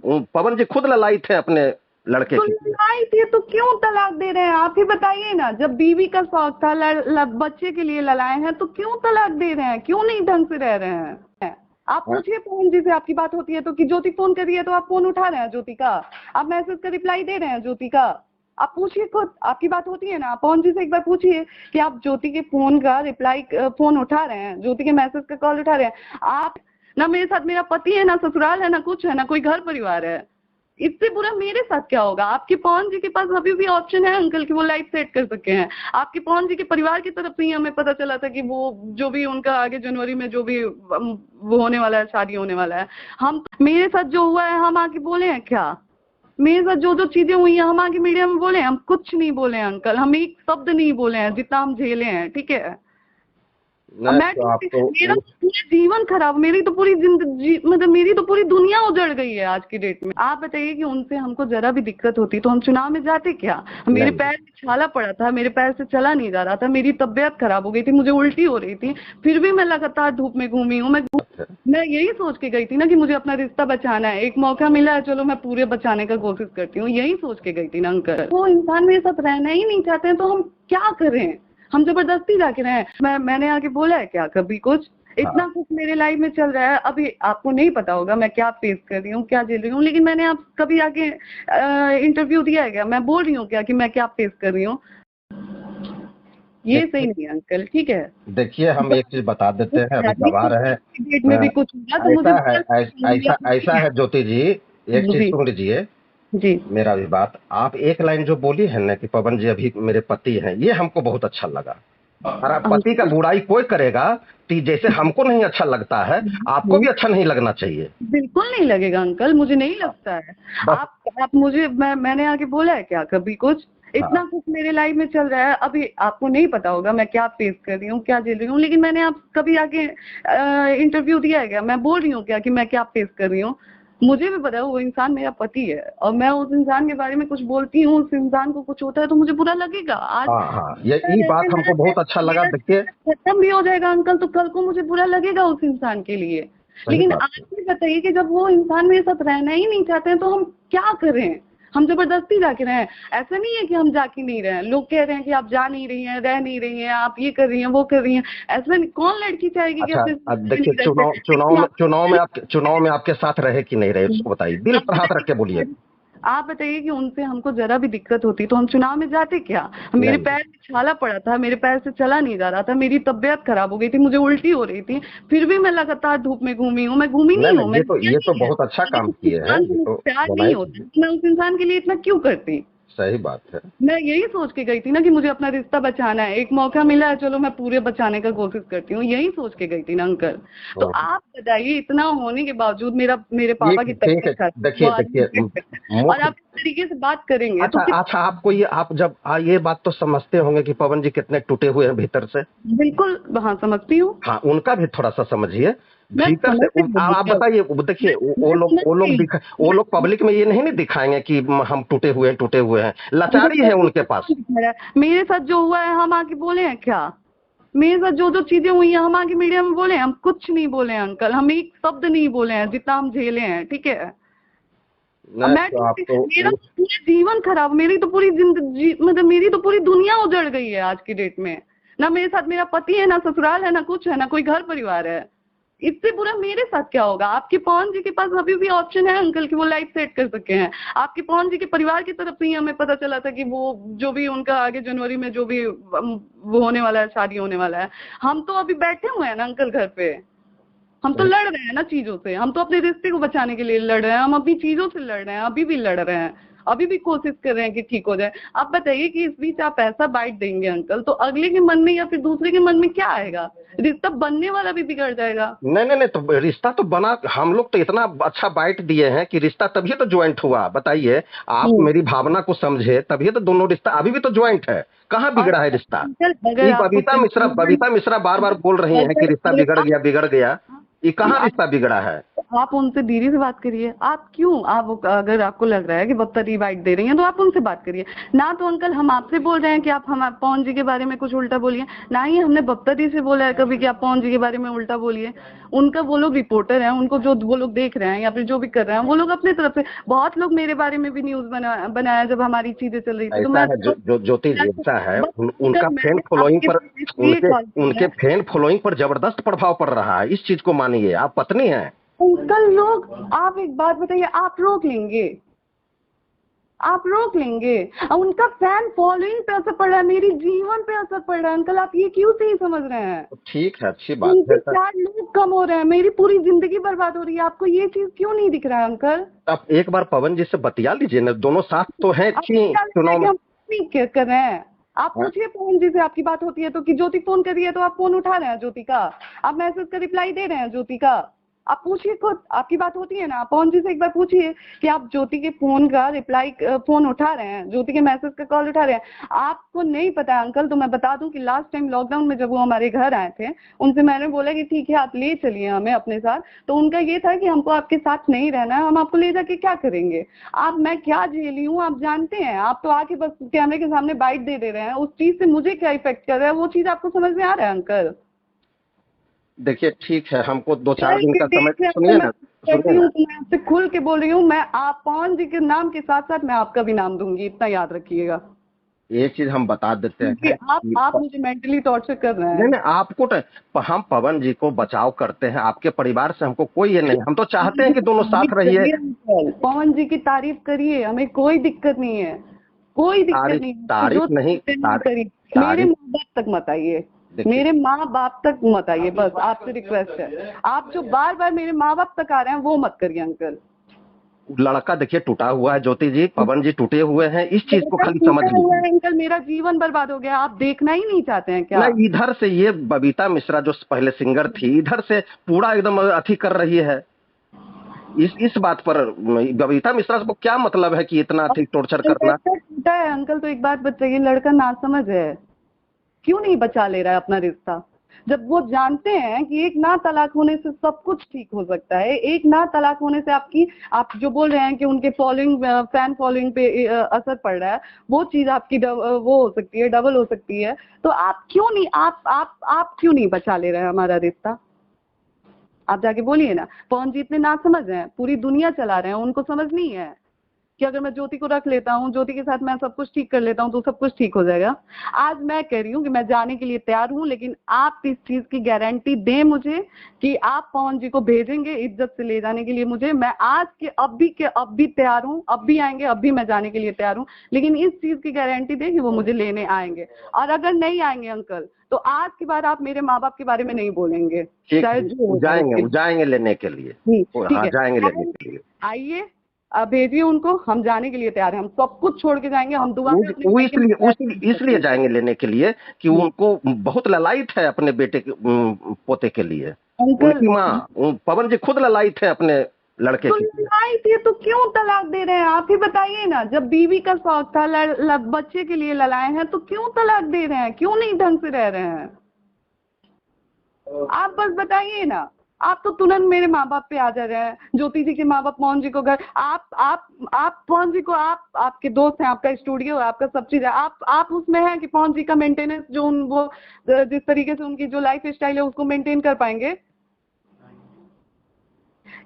पवन जी खुद ललाई थे अपने लड़के तो की। लड़ाई थी तो क्यों तलाक दे रहे हैं? आप ही बताइए ना, जब बीवी का शौक था, बच्चे के लिए लड़ाए हैं, तो क्यों तलाक दे रहे हैं? क्यों नहीं ढंग से रह रहे हैं? आप हाँ? पूछिए पवन जी से, आपकी बात होती है तो, कि ज्योति फोन कर रही है तो आप फोन उठा रहे हैं ज्योति का, आप मैसेज का रिप्लाई दे रहे हैं ज्योति का। आप पूछिए खुद, आपकी बात होती है ना, आप पवन जी से एक बार पूछिए कि आप ज्योति के फोन का रिप्लाई, फोन उठा रहे हैं, ज्योति के मैसेज का कॉल उठा रहे हैं आप? ना मेरे साथ मेरा पति है, ना ससुराल है, ना कुछ है, ना कोई घर परिवार है। इससे बुरा मेरे साथ क्या होगा? आपके पवन जी के पास अभी भी ऑप्शन है अंकल कि वो लाइफ सेट कर सके हैं। आपके पवन जी के परिवार की तरफ से ही हमें पता चला था कि वो जो भी उनका आगे जनवरी में जो भी वो होने वाला है, शादी होने वाला है। हम, मेरे साथ जो हुआ है हम आके बोले हैं क्या? मेरे साथ जो जो चीजें हुई हैं हम आके मीडिया में बोले हैं? हम कुछ नहीं बोले हैं अंकल, हम एक शब्द नहीं बोले हैं जितना हम झेले हैं, ठीक है? अब नहीं मैं तो आप तो मेरा पूरा जीवन खराब, मेरी तो पूरी जिंदगी, मतलब मेरी तो पूरी दुनिया उजड़ गई है आज की डेट में। आप बताइए कि उनसे हमको जरा भी दिक्कत होती तो हम चुनाव में जाते क्या? मेरे नहीं। पैर में छाला पड़ा था, मेरे पैर से चला नहीं जा रहा था, मेरी तबीयत खराब हो गई थी, मुझे उल्टी हो रही थी, फिर भी मैं लगातार धूप में घूमी हूँ। मैं यही सोच के गई थी ना कि मुझे अपना रिश्ता बचाना है, एक मौका मिला है, चलो मैं पूरे बचाने का कोशिश करती हूँ, यही सोच के गई थी ना अंकल। वो इंसान मेरे साथ रहना ही नहीं चाहते हैं तो हम क्या करें? हम जबरदस्ती जाके रहे? मैंने आके बोला है क्या कभी कुछ? हाँ। इतना कुछ मेरे लाइफ में चल रहा है, अभी आपको नहीं पता होगा मैं क्या फेस कर रही हूँ, क्या झेल रही हूँ, लेकिन मैंने आप कभी आके इंटरव्यू दिया है क्या? मैं बोल रही हूँ क्या कि मैं क्या फेस कर रही हूँ? ये सही देखिए, नहीं है अंकल, ठीक है? देखिए हम एक चीज बता देते हैं, अभी गवाह रहे। डेट में भी कुछ हुआ तो मुझे ऐसा है, बुरा ऐसा ऐसा लगेगा। है ज्योति जी, एक चीज जी सुन लीजिए जी मेरा भी बात। आप एक लाइन जो बोली है ना कि पवन जी अभी मेरे पति हैं, ये हमको बहुत अच्छा लगा। और आप पति का अंकल, बुराई कोई करेगा तो जैसे हमको नहीं अच्छा लगता है, आपको भी अच्छा नहीं लगना चाहिए। बिल्कुल नहीं लगेगा अंकल, मुझे नहीं हाँ, लगता है। बस। आप मुझे, मैंने आके बोला है क्या कभी कुछ? हाँ। इतना कुछ मेरे लाइफ में चल रहा है, अभी आपको नहीं पता होगा मैं क्या फेस कर रही हूँ, क्या झेल रही हूँ, लेकिन मैंने आप कभी आके इंटरव्यू दिया है क्या? मैं बोल रही हूँ क्या कि मैं क्या फेस कर रही हूँ? मुझे भी पता है वो इंसान मेरा पति है, और मैं उस इंसान के बारे में कुछ बोलती हूँ, उस इंसान को कुछ होता है तो मुझे बुरा लगेगा। आज हाँ। हाँ, ये बात हमको बहुत अच्छा लगा, मेरा देखिए। खत्म भी हो जाएगा अंकल, तो कल को मुझे बुरा लगेगा उस इंसान के लिए। सही लेकिन बात आज है। भी बताइए कि जब वो इंसान मेरे साथ रहना ही नहीं चाहते हैं तो हम क्या करें? हम जबरदस्ती जाके रहें? ऐसा नहीं है कि हम जाके नहीं रहे, लोग कह रहे हैं कि आप जा नहीं रही हैं, रह नहीं रही हैं, आप ये कर रही हैं, वो कर रही हैं। ऐसा नहीं, कौन लड़की चाहेगी कि अच्छा, अपने अब साथ देखिए, नहीं रहे? लेकिन चुनाव में आपके साथ रहे कि नहीं रहे, उसको बताइए, दिल आप पर हाथ रख के बोलिए। बताइए, आप बताइए कि उनसे हमको जरा भी दिक्कत होती तो हम चुनाव में जाते क्या? मेरे नहीं। पैर में छाला पड़ा था, मेरे पैर से चला नहीं जा रहा था, मेरी तबीयत खराब हो गई थी, मुझे उल्टी हो रही थी, फिर भी मैं लगातार धूप में घूमी हूँ। मैं घूमी नहीं नहीं हूँ, नहीं, मैंने किया ये तो नहीं है। बहुत अच्छा अगर काम उस किए हैं, इंसान ये को तो मुझसे प्यार नहीं बनाए। होता तो मैं उस इंसान के लिए इतना क्यों करती? सही बात है। मैं यही सोच के गई थी ना कि मुझे अपना रिश्ता बचाना है, एक मौका मिला है, चलो मैं पूरे बचाने का कोशिश करती हूँ, यही सोच के गई थी ना अंकल। तो हम्म। आप बताइए, इतना होने के बावजूद मेरे पापा की ठीक है। तबीयत खराब, वो देखिए आज देखिए, और मुख्य। आप इस तरीके से बात करेंगे तो अच्छा किस? अच्छा, आपको ये, आप जब ये बात तो समझते होंगे कि पवन जी कितने टूटे हुए हैं भीतर से। बिल्कुल, हाँ समझती हूँ। हाँ, उनका भी थोड़ा सा समझिए मैं भीतर से। समझ रही हूँ आप क्या? बताइए, देखिए मैं समझ रही वो हूँ। लोग पब्लिक में ये नहीं दिखाएंगे कि हम टूटे हुए हैं, अंकल, लाचारी है पब्लिक उनके में पास। कौन दिखा रहा है? मेरे साथ जो हुआ है हम आके बोले हैं क्या? मेरे साथ जो जो चीजें हुई हैं हम आके मीडिया में बोले हैं? हम कुछ नहीं बोले हैं अंकल, हम एक शब्द नहीं बोले हैं जितना हम झेले हैं, ठीक है? अब नहीं तो आप तो मेरा पूरा जीवन खराब, मेरी तो पूरी जिंदगी, मतलब मेरी तो पूरी दुनिया उजड़ गई है आज की डेट में। ना मेरे साथ मेरा पति है, ना ससुराल है, ना कुछ है, ना कोई घर परिवार है। इससे बुरा मेरे साथ क्या होगा? आपके पवन जी के पास अभी भी ऑप्शन है अंकल कि वो लाइफ सेट कर सके हैं। आपके पवन जी के परिवार की तरफ से ही हमें पता चला था कि वो जो भी उनका आगे जनवरी में जो भी वो होने वाला है, शादी होने वाला है। हम तो अभी बैठे हुए हैं ना अंकल घर पे, हम तो सही। लड़ रहे हैं ना चीजों से, हम तो अपने रिश्ते को बचाने के लिए लड़ रहे हैं, हम अपनी चीजों से लड़ रहे हैं, अभी भी लड़ रहे हैं, अभी भी कोशिश कर रहे हैं कि ठीक हो जाए। आप बताइए कि इस बीच आप ऐसा बाइट देंगे अंकल तो अगले के मन में या फिर दूसरे के मन में क्या आएगा? रिश्ता बनने वाला भी बिगड़ जाएगा। नहीं नहीं नहीं, तो रिश्ता तो बना, हम लोग तो इतना अच्छा बाइट दिए हैं कि रिश्ता तभी तो ज्वाइंट हुआ, बताइए। आप हम्म। मेरी भावना को समझे, तभी तो दोनों रिश्ता अभी भी तो ज्वाइंट है। कहाँ और बिगड़ा है रिश्ता? अंकल, अगर ये आपको कंफ्यूजन, बबीता मिश्रा बार बार बोल रही हैं कि अगर रिश्ता अगर बिगड़ गया बिगड़ गया। ये कहाँ आप रिश्ता बिगड़ा है? आप उनसे धीरे से बात करिए। आप क्यों, आप अगर आपको लग रहा है कि बदतरी वाइट दे रही हैं तो आप उनसे बात करिए ना। तो अंकल हम आपसे बोल रहे हैं कि आप हम पवन जी के बारे में कुछ उल्टा बोलिए, ना ही हमने बदतरी से बोला है कभी कि आप पवन जी के बारे में उल्टा बोलिए। उनका वो लोग रिपोर्टर हैं, उनको जो वो लोग देख रहे हैं या फिर जो भी कर रहे हैं वो लोग अपने तरफ से, बहुत लोग मेरे बारे में भी न्यूज बनाया जब हमारी चीजें चल रही थी। तो ऐसा मैं है जो ज्योति जी, ऐसा है बस उनका अंकल फैन मैंने फॉलोइंग आपके पर, पास इसलिए उनके कॉल किया उनके है। फैन फॉलोइंग पर जबरदस्त प्रभाव पड़ रहा है, इस चीज को मानिए। आप पत्नी हैं। अंकल लोग, आप एक बात बताइए, आप रोक लेंगे? आप रोक लेंगे? और उनका फैन फॉलोइंग पे असर पड़ रहा है, मेरी जीवन पे असर पड़ रहा है अंकल, आप ये क्यों सही समझ रहे हैं? तो ठीक है, अच्छी बात है उनके सर। 4 लोग कम हो रहे हैं, मेरी पूरी जिंदगी बर्बाद हो रही है। आपको ये चीज क्यों नहीं दिख रहा है अंकल? आप एक बार पवन जी से बतिया लीजिए ना, दोनों साथ तो हैं अब थी क्या लगता है चुनाव कि में। हम नहीं कर रहे हैं? आप हाँ? पूछिए पवन जी से, आपकी बात होती है तो, कि ज्योति फोन कर रही है तो आप फोन उठा रहे हैं ज्योति का, आप मैसेज का रिप्लाई दे रहे हैं ज्योति का। आप पूछिए खुद, आपकी बात होती है ना, आप पवन जी से एक बार पूछिए कि आप ज्योति के फोन का रिप्लाई, फोन उठा रहे हैं, ज्योति के मैसेज का कॉल उठा रहे हैं। आपको नहीं पता है अंकल, तो मैं बता दूं कि लास्ट टाइम लॉकडाउन में जब वो हमारे घर आए थे, उनसे मैंने बोला कि ठीक है आप ले चलिए हमें अपने साथ। तो उनका ये था कि हमको आपके साथ नहीं रहना है, हम आपको ले जाके क्या करेंगे? आप, मैं क्या झेली हूँ आप जानते हैं? आप तो आके बस कैमरे के सामने बाइट दे रहे हैं, उस चीज से मुझे क्या इफेक्ट कर रहा है वो चीज आपको समझ में आ रहा है अंकल? देखिए ठीक है, हमको दो चार चल दिन के का समय, देख रहे हैं, सुनिए मैं ना, कहती सुनिए हूँ ना। तो मैं आपसे खुल के बोल रही हूँ, मैं आप पवन जी के नाम के साथ साथ मैं आपका भी नाम दूंगी, इतना याद रखिएगा। एक चीज हम बता देते क्योंकि हैं कि आप मुझे मेंटली टॉर्चर कर रहे नहीं हैं। नहीं, आपको तो हम पवन जी को बचाव करते हैं, आपके परिवार से हमको कोई ये नहीं, हम तो चाहते हैं कि दोनों तारीफ साथ रहिए। करिए अंकल, पवन जी की तारीफ करिए, हमें कोई दिक्कत नहीं है, कोई दिक्कत तारीफ नहीं है। तो तारीफ जो नहीं, चाहते हैं करिए, मेरे तारीफ। माँ बाप तक मत आइए, देखिए, मेरे माँ बाप तक मत आइए, बस आपसे रिक्वेस्ट है। आप जो बार बार मेरे माँ बाप तक आ रहे हैं वो मत करिए अंकल। लड़का देखिए टूटा हुआ है ज्योति जी, पवन जी टूटे हुए हैं, इस चीज को लड़का खाली समझ टूटा हुआ लीजिए। है अंकल, मेरा जीवन बर्बाद हो गया, आप देखना ही नहीं चाहते हैं ना क्या? इधर से ये बबीता मिश्रा जो पहले सिंगर थी, इधर से पूरा एकदम अथी कर रही है इस बात पर। बबीता मिश्रा को क्या मतलब है कि इतना और अथी टॉर्चर करना। लड़का टूटा है अंकल, तो एक बात बताइए, लड़का नासमझ है, क्यों नहीं बचा ले रहा है अपना रिश्ता? जब वो जानते हैं कि एक ना तलाक होने से सब कुछ ठीक हो सकता है, एक ना तलाक होने से आपकी, आप जो बोल रहे हैं कि उनके फॉलोइंग, फैन फॉलोइंग पे असर पड़ रहा है, वो चीज आपकी वो हो सकती है, डबल हो सकती है। तो आप क्यों नहीं, आप क्यों नहीं बचा ले रहे हैं हमारा रिश्ता? आप जाके बोलिए ना। पवन जी इतने नासमझ हैं, पूरी दुनिया चला रहे हैं, उनको समझ नहीं है कि अगर मैं ज्योति को रख लेता हूँ, ज्योति के साथ मैं सब कुछ ठीक कर लेता हूँ तो सब कुछ ठीक हो जाएगा। आज मैं कह रही हूँ कि मैं जाने के लिए तैयार हूँ, लेकिन आप इस चीज की गारंटी दें मुझे कि आप पवन जी को भेजेंगे इज्जत से ले जाने के लिए मुझे। मैं आज के अब भी तैयार हूँ, अब भी आएंगे, अब भी मैं जाने के लिए तैयार हूँ, लेकिन इस चीज की गारंटी दें कि वो मुझे लेने आएंगे। और अगर नहीं आएंगे अंकल, तो आज के बाद आप मेरे माँ बाप के बारे में नहीं बोलेंगे, ठीक चाहे है, जो वो हो जाए जाएंगे, उसके वो लिए। जाएंगे लेने के लिए। ठीक हाँ, है, जाएंगे लेने के लिए। आइए, अब भेजिए उनको, हम जाने के लिए तैयार हैं, हम सब कुछ छोड़ के जाएंगे, हम दोबारा अपने वो मायके में इसलिए पैर नहीं इसलिए रखेंगे। जाएंगे लेने के लिए कि उनको बहुत ललायत है अपने बेटे के पोते के लिए। अंकल, उनकी माँ पवन जी खुद ललायत है अपने लड़के तो की। लड़ाई थी तो क्यों तलाक दे रहे हैं? आप ही बताइए ना, जब बीवी का शौक था, बच्चे के लिए लड़ाए हैं, तो क्यों तलाक दे रहे हैं? क्यों नहीं ढंग से रह रहे हैं? आप बस बताइए ना। आप तो तुरंत मेरे माँ बाप पे आ जा रहे हैं, ज्योति जी के माँ बाप पवन जी को घर, आप पवन जी को, आप आपके दोस्त हैं, आपका स्टूडियो है, आपका सब चीज है, आप उसमें हैं कि पवन जी का मेंटेनेंस जो वो जिस तरीके से उनकी जो लाइफ स्टाइल है उसको मेंटेन कर पाएंगे?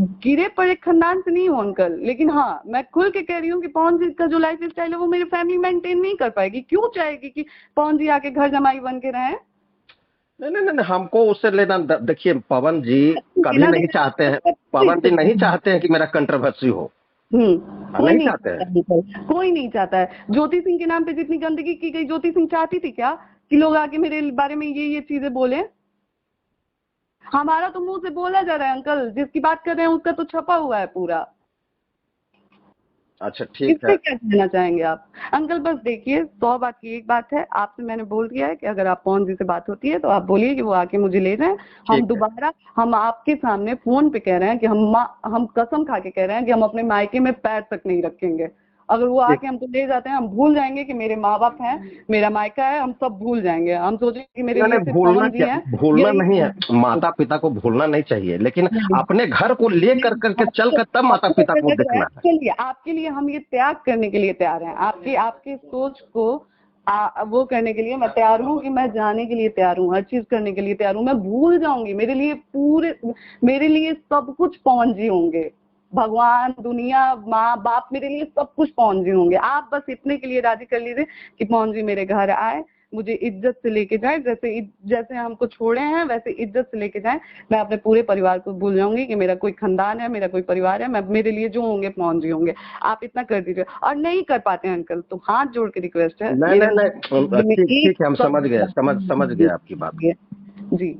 गिरे पड़े खानदान से नहीं हो अंकल, लेकिन हाँ मैं खुल के कह रही हूँ कि पवन जी का जो लाइफ स्टाइल है वो मेरी फैमिली मेंटेन नहीं कर पाएगी। क्यों चाहेगी कि पवन जी आके घर जमाई बन के रहें? नहीं नहीं नहीं, हमको उससे लेना, देखिए पवन जी कभी बिना नहीं देखे चाहते हैं, तो पवन जी इससे नहीं चाहते हैं कि मेरा कंट्रोवर्सी हो। हाँ, कोई नहीं नहीं चाहते चाहता हैं। अंकल, कोई नहीं चाहता है। ज्योति सिंह के नाम पे जितनी गंदगी की गई, ज्योति सिंह चाहती थी क्या कि लोग आके मेरे बारे में ये चीजें बोले? हमारा तो मुंह से बोला जा रहा है अंकल, जिसकी बात कर रहे हैं उसका तो छपा हुआ है पूरा। अच्छा ठीक है। इससे क्या कहना चाहेंगे आप अंकल? बस देखिए, 100 बात की एक बात है, आपसे मैंने बोल दिया है कि अगर आप पवन जी से बात होती है तो आप बोलिए कि वो आके मुझे ले जाएं। हम ठीक है। दोबारा, हम आपके सामने फोन पे कह रहे हैं कि हम कसम खा के कह रहे हैं कि हम अपने मायके में पैर तक नहीं रखेंगे। अगर वो आके हमको ले जाते हैं, हम भूल जाएंगे कि मेरे माँ बाप हैं, मेरा मायका है, हम सब भूल जाएंगे। हम सोचेंगे कि मेरे लिए सिर्फ भूलना पवन जी क्या, हैं। भूलना यही नहीं है, माता पिता को भूलना नहीं चाहिए, लेकिन नहीं, अपने घर को ले कर करके चल आपको कर तब माता आपको पिता अगर को लग रहा है, देखना है। चलिए आपके लिए हम ये त्याग करने के लिए तैयार हैं, आपकी आपकी सोच को वो करने के लिए मैं तैयार हूँ, कि मैं जाने के लिए तैयार हूँ, हर चीज करने के लिए तैयार हूँ। मैं भूल जाऊंगी, मेरे लिए सब कुछ पवन जी होंगे, भगवान, दुनिया, माँ बाप, मेरे लिए सब कुछ पवन जी होंगे। आप बस इतने के लिए राजी कर लीजिए कि पवन जी मेरे घर आए, मुझे इज्जत से लेके जाए, जैसे हमको छोड़े हैं वैसे इज्जत से लेके जाए। मैं अपने पूरे परिवार को भूल जाऊंगी कि मेरा कोई खानदान है, मेरा कोई परिवार है। मेरे लिए जो होंगे पवन जी होंगे। आप इतना कर दीजिए। और नहीं कर पाते हैं अंकल, तो हाथ जोड़ के रिक्वेस्ट है, नहीं मेरे नहीं नहीं, मुंह में ठीक एक ठीक है, हम समझ शब्द गए, समझ गए आपकी बात। जी।